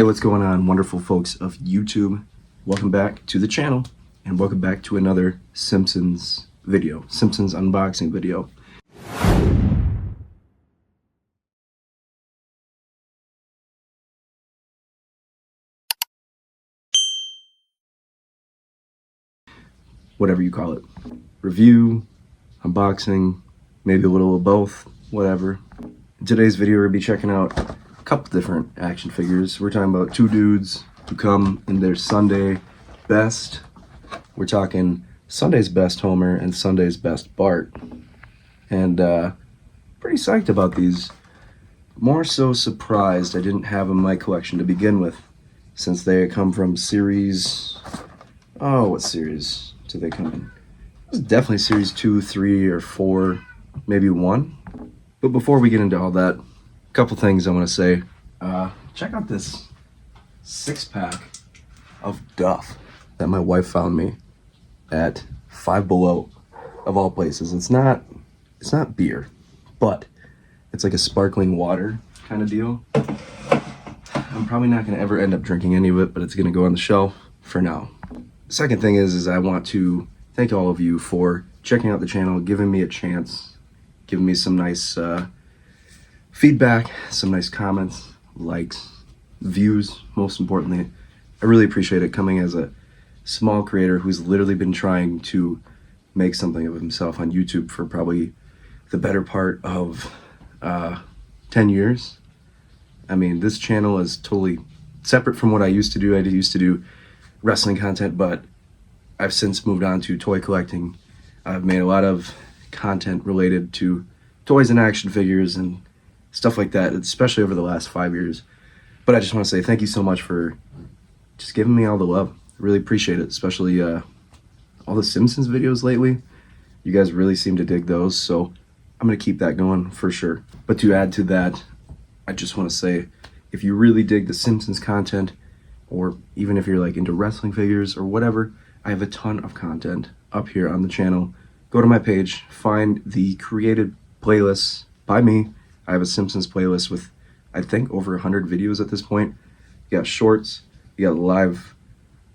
Hey, what's going on, wonderful folks of YouTube? Welcome back to the channel, and welcome back to another Simpsons video, Simpsons unboxing video. Whatever you call it. Review, unboxing, maybe a little of both, whatever. In today's video, we're going to be checking out a couple different action figures. We're talking about two dudes who come in their Sunday best. We're talking Sunday's best Homer and Sunday's best Bart. And pretty psyched about these. More so surprised I didn't have them in my collection to begin with, since they come from series... Oh, what series did they come in? It was definitely series 2, 3, or 4, maybe 1. But before we get into all that, a couple things I want to say. Check out this 6-pack of Duff that my wife found me at Five Below, of all places. It's not beer, but it's like a sparkling water kind of deal. I'm probably not going to ever end up drinking any of it, but it's going to go on the shelf for now. Second thing is I want to thank all of you for checking out the channel, giving me a chance, giving me some nice feedback, some nice comments, likes, views, most importantly. I really appreciate it, coming as a small creator who's literally been trying to make something of himself on YouTube for probably the better part of 10 years. I mean, this channel is totally separate from what I used to do. I used to do wrestling content, but I've since moved on to toy collecting. I've made a lot of content related to toys and action figures and stuff like that, especially over the last 5 years. But I just want to say thank you so much for just giving me all the love. I really appreciate it, especially all the Simpsons videos lately. You guys really seem to dig those, so I'm going to keep that going for sure. But to add to that, I just want to say, if you really dig the Simpsons content, or even if you're like into wrestling figures or whatever, I have a ton of content up here on the channel. Go to my page, find the created playlists by me. I have a Simpsons playlist with, I think, over 100 videos at this point. You got shorts, you got live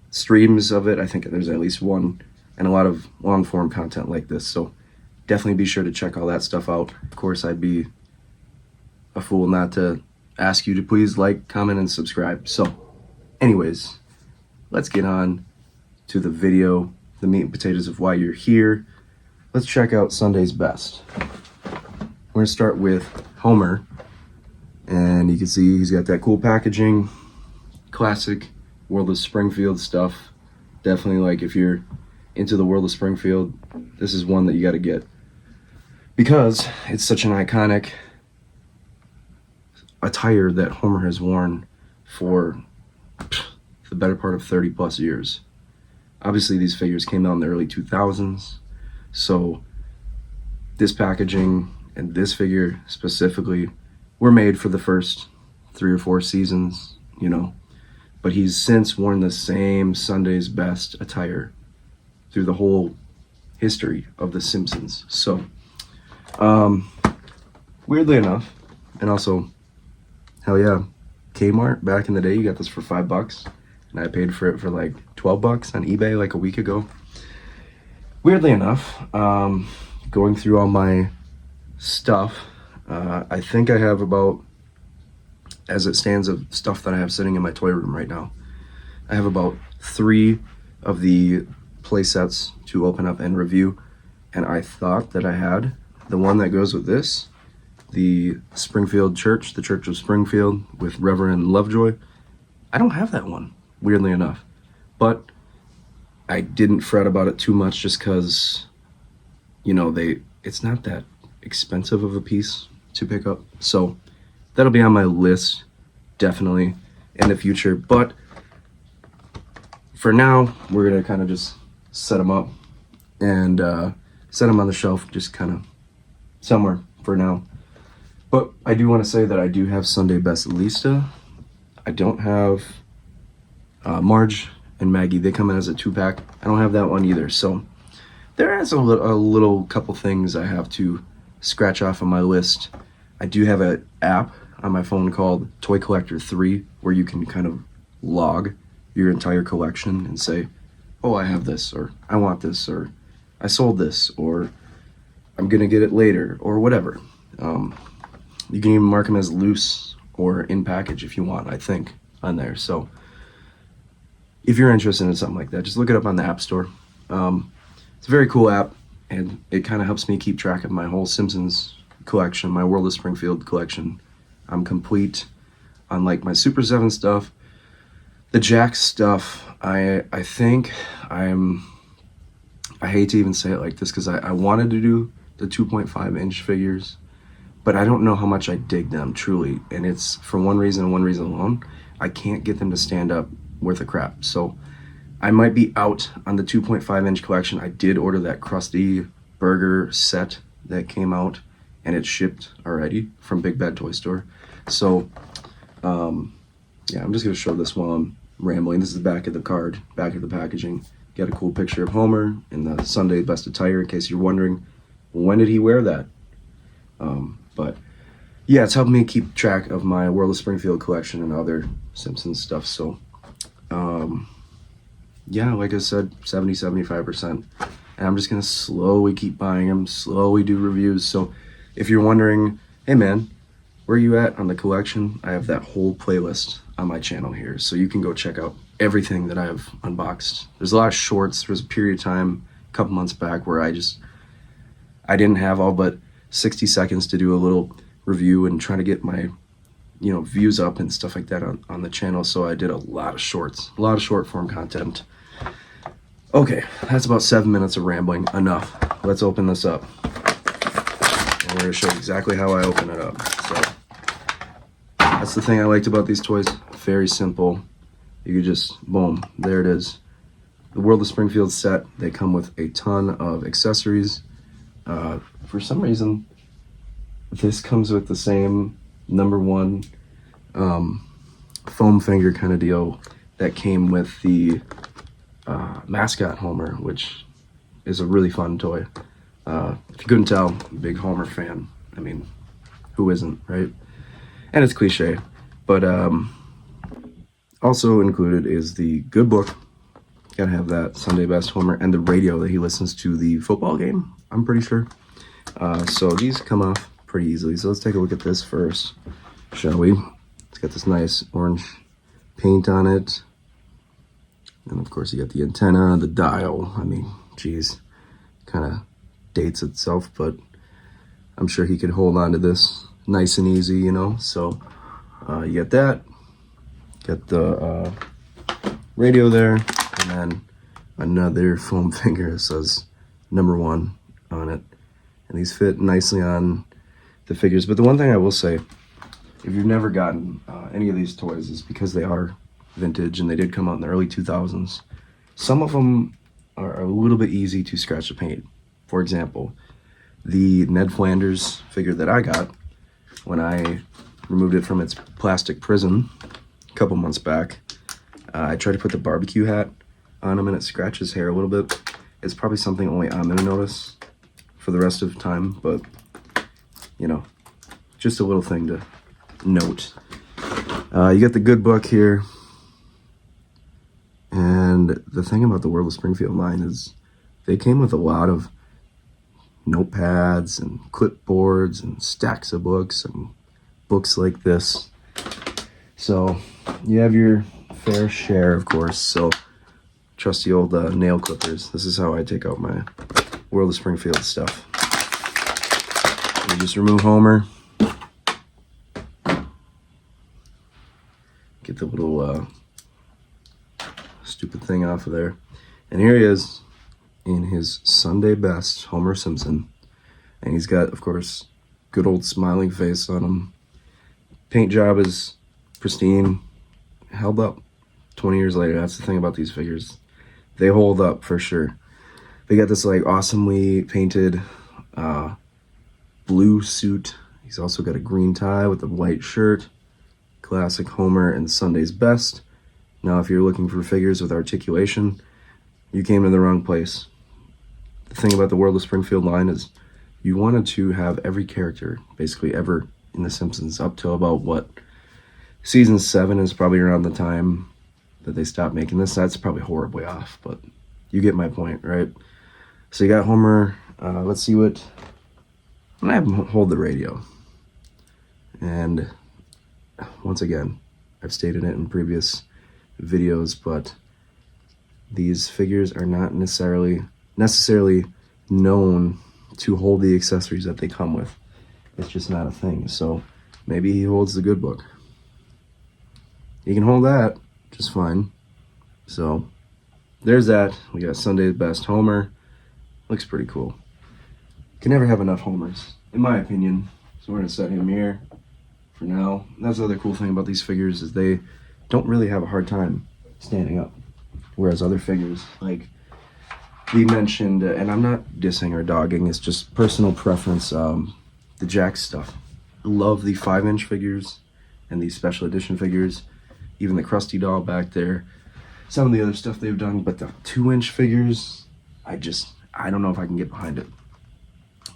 streams of it. I think there's at least one, and a lot of long form content like this. So definitely be sure to check all that stuff out. Of course, I'd be a fool not to ask you to please like, comment, and subscribe. So anyways, let's get on to the video, the meat and potatoes of why you're here. Let's check out Sunday's best. We're gonna start with Homer, and you can see he's got that cool packaging, classic World of Springfield stuff. Definitely, like, if you're into the World of Springfield, this is one that you gotta get, because it's such an iconic attire that Homer has worn for the better part of 30 plus years. Obviously, these figures came out in the early 2000s, so this packaging and this figure specifically were made for the first 3 or 4 seasons, you know. But he's since worn the same Sunday's best attire through the whole history of The Simpsons. So, weirdly enough, and also, hell yeah, Kmart back in the day, you got this for $5, and I paid for it for like $12 on eBay like a week ago. Weirdly enough, going through all my stuff, I think I have about, as it stands, of stuff that I have sitting in my toy room right now, I have about 3 of the play sets to open up and review, and I thought that I had the one that goes with this, the Springfield Church, the Church of Springfield with Reverend Lovejoy. I don't have that one, weirdly enough, but I didn't fret about it too much, just because, you know, it's not that expensive of a piece to pick up. So that'll be on my list, definitely, in the future. But for now, we're gonna kind of just set them up and set them on the shelf, just kind of somewhere for now. But I do want to say that I do have Sunday Best Lista. I don't have Marge and Maggie. They come in as a 2-pack. I don't have that one either. So there is a little couple things I have to scratch off on my list. I do have an app on my phone called Toy Collector 3, where you can kind of log your entire collection and say, oh, I have this, or I want this, or I sold this, or I'm gonna get it later, or whatever. You can even mark them as loose or in package if you want, I think, on there. So if you're interested in something like that, just look it up on the App Store. It's a very cool app, and it kind of helps me keep track of my whole Simpsons collection, my World of Springfield collection. I'm complete on like my Super 7 stuff. The Jack stuff, I think I hate to even say it like this because I wanted to do the 2.5 inch figures, but I don't know how much I dig them truly, and it's for one reason and one reason alone. I can't get them to stand up worth a crap. So I might be out on the 2.5 inch collection. I did order that Krusty Burger set that came out, and it's shipped already from Big Bad Toy Store. So yeah, I'm just gonna show this while I'm rambling. This is the back of the card, back of the packaging. Got a cool picture of Homer in the Sunday best attire, in case you're wondering, when did he wear that? But yeah, it's helped me keep track of my World of Springfield collection and other Simpsons stuff. So yeah, like I said, 70-75%. And I'm just gonna slowly keep buying them, slowly do reviews. So if you're wondering, hey man, where are you at on the collection? I have that whole playlist on my channel here, so you can go check out everything that I have unboxed. There's a lot of shorts. There was a period of time a couple months back where I didn't have all but 60 seconds to do a little review and try to get my views up and stuff like that on the channel. So I did a lot of shorts, a lot of short form content. Okay, that's about 7 minutes of rambling. Enough. Let's open this up. And we're gonna show you exactly how I open it up. So that's the thing I liked about these toys. Very simple. You could just, boom, there it is. The World of Springfield set. They come with a ton of accessories. For some reason, this comes with the same #1 foam finger kind of deal that came with the mascot Homer, which is a really fun toy. If you couldn't tell, I'm a big Homer fan. I mean, who isn't, right? And it's cliche, but also included is the good book. Gotta have that, Sunday Best Homer, and the radio that he listens to the football game, I'm pretty sure. So these come off pretty easily. So let's take a look at this first, shall we? It's got this nice orange paint on it. And of course you got the antenna, the dial. I mean, geez, kind of dates itself, but I'm sure he could hold on to this nice and easy, you know? So you get that, got the radio there, and then another foam finger that says #1 on it. And these fit nicely on the figures. But the one thing I will say, if you've never gotten any of these toys, is because they are vintage and they did come out in the early 2000s. Some of them are a little bit easy to scratch the paint. For example, the Ned Flanders figure that I got when I removed it from its plastic prison a couple months back, I tried to put the barbecue hat on him and it scratched his hair a little bit. It's probably something only I'm gonna notice for the rest of the time, but you know, just a little thing to note. You got the good book here. And the thing about the World of Springfield line is they came with a lot of notepads and clipboards and stacks of books and books like this. So you have your fair share, of course. So trusty old nail clippers. This is how I take out my World of Springfield stuff. You just remove Homer. Get the little stupid thing off of there. And here he is in his Sunday best, Homer Simpson. And he's got, of course, good old smiling face on him. Paint job is pristine, held up 20 years later. That's the thing about these figures. They hold up for sure. They got this like awesomely painted blue suit. He's also got a green tie with a white shirt. Classic Homer and Sunday's best. Now, if you're looking for figures with articulation, you came to the wrong place. The thing about the World of Springfield line is you wanted to have every character basically ever in The Simpsons up till about what, season 7 is probably around the time that they stopped making this. That's probably horribly off, but you get my point, right? So you got Homer. Let's see what. I'm gonna have him hold the radio. And once again, I've stated it in previous videos, but these figures are not necessarily known to hold the accessories that they come with. It's just not a thing. So maybe he holds the good book. He can hold that just fine. So there's that. We got Sunday's Best Homer. Looks pretty cool. Can never have enough Homers, in my opinion. So we're gonna set him here for now. That's the other cool thing about these figures is they don't really have a hard time standing up. Whereas other figures, like we mentioned, and I'm not dissing or dogging, it's just personal preference, the Jack stuff. Love the 5-inch figures and these special edition figures, even the Krusty doll back there. Some of the other stuff they've done, but the 2-inch figures, I don't know if I can get behind it.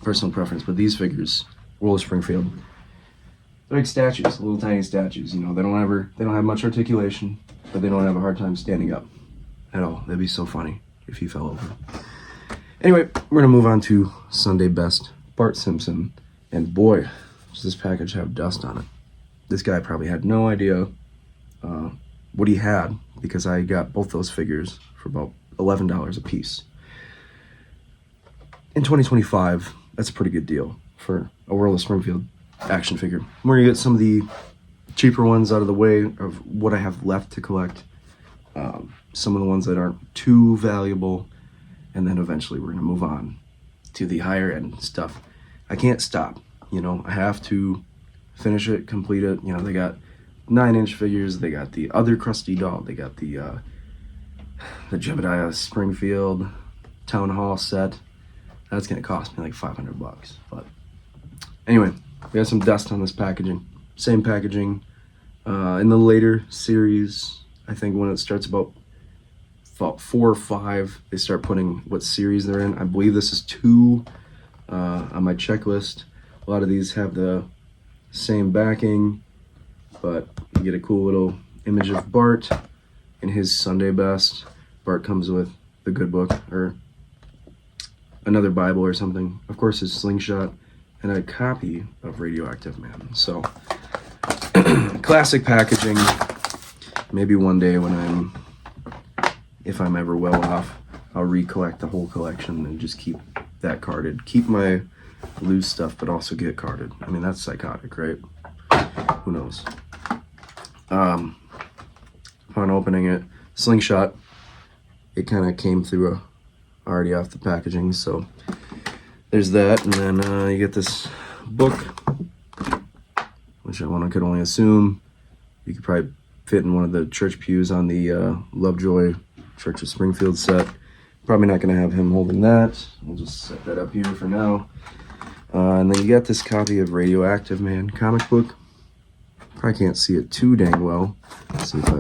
Personal preference, but these figures, World of Springfield, they're like statues, little tiny statues. You know, they don't have much articulation, but they don't have a hard time standing up at all. That'd be so funny if he fell over. Anyway, we're gonna move on to Sunday Best Bart Simpson, and boy, does this package have dust on it. This guy probably had no idea what he had, because I got both those figures for about $11 a piece. In 2025, that's a pretty good deal for a World of Springfield action figure. We're gonna get some of the cheaper ones out of the way of what I have left to collect. Some of the ones that aren't too valuable, and then eventually we're gonna move on to the higher end stuff. I can't stop, you know, I have to finish it, complete it. You know, they got 9-inch figures, they got the other Krusty doll, they got the Jebediah Springfield Town Hall set. That's gonna cost me like $500, but anyway, we got some dust on this packaging. Same packaging in the later series. I think when it starts about 4 or 5, they start putting what series they're in. I believe this is 2 on my checklist. A lot of these have the same backing, but you get a cool little image of Bart in his Sunday Best. Bart comes with the good book or another Bible or something. Of course, his slingshot and a copy of Radioactive Man. So classic packaging. Maybe one day when if I'm ever well off, I'll recollect the whole collection and just keep that carded. Keep my loose stuff, but also get carded. I mean, that's psychotic, right? Who knows? Upon opening it, slingshot, it kind of came through already off the packaging, so there's that. And then you get this book, which could only assume you could probably fit in one of the church pews on the Lovejoy Church of Springfield set. Probably not going to have him holding that. We'll just set that up here for now. And then you got this copy of Radioactive Man comic book. Probably can't see it too dang well. Let's see if I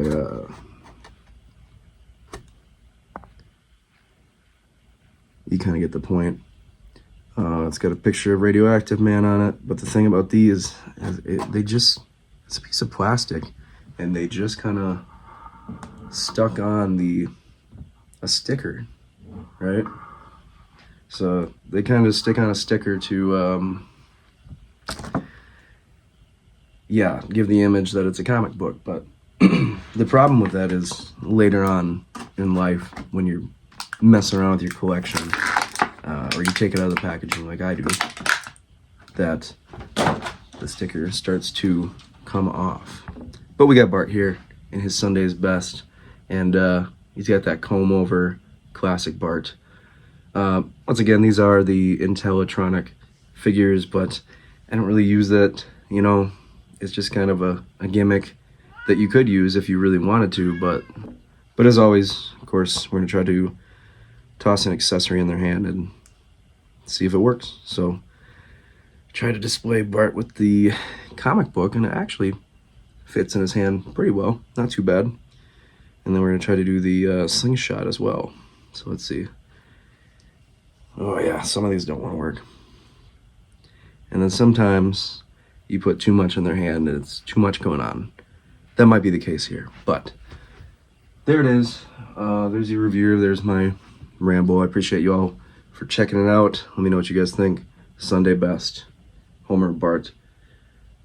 you kind of get the point. It's got a picture of Radioactive Man on it, but the thing about these is it's a piece of plastic, and they just kind of stuck on a sticker, right? So they kind of stick on a sticker to give the image that it's a comic book. But the problem with that is later on in life, when you're messing around with your collection, or you take it out of the packaging like I do, that the sticker starts to come off. But we got Bart here in his Sunday's Best, and he's got that comb over classic Bart. Once again, these are the Intellitronic figures, but I don't really use that, you know. It's just kind of a gimmick that you could use if you really wanted to, but as always, of course, we're gonna try to toss an accessory in their hand and see if it works. So try to display Bart with the comic book, and it actually fits in his hand pretty well, not too bad. And then we're gonna try to do the slingshot as well. So let's see. Oh yeah, some of these don't want to work. And then sometimes you put too much in their hand and it's too much going on. That might be the case here, but there it is. There's your review. There's my ramble. I appreciate you all for checking it out. Let me know what you guys think. Sunday best. Homer and Bart.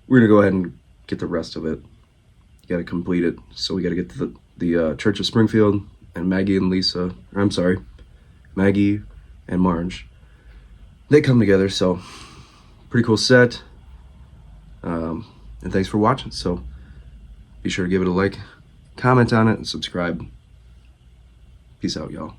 We're gonna go ahead and get the rest of it. You gotta complete it. So we gotta get to the Church of Springfield and Maggie and Lisa. Or I'm sorry, Maggie and Marge. They come together, so pretty cool set. And thanks for watching. So be sure to give it a like, comment on it, and subscribe. Peace out, y'all.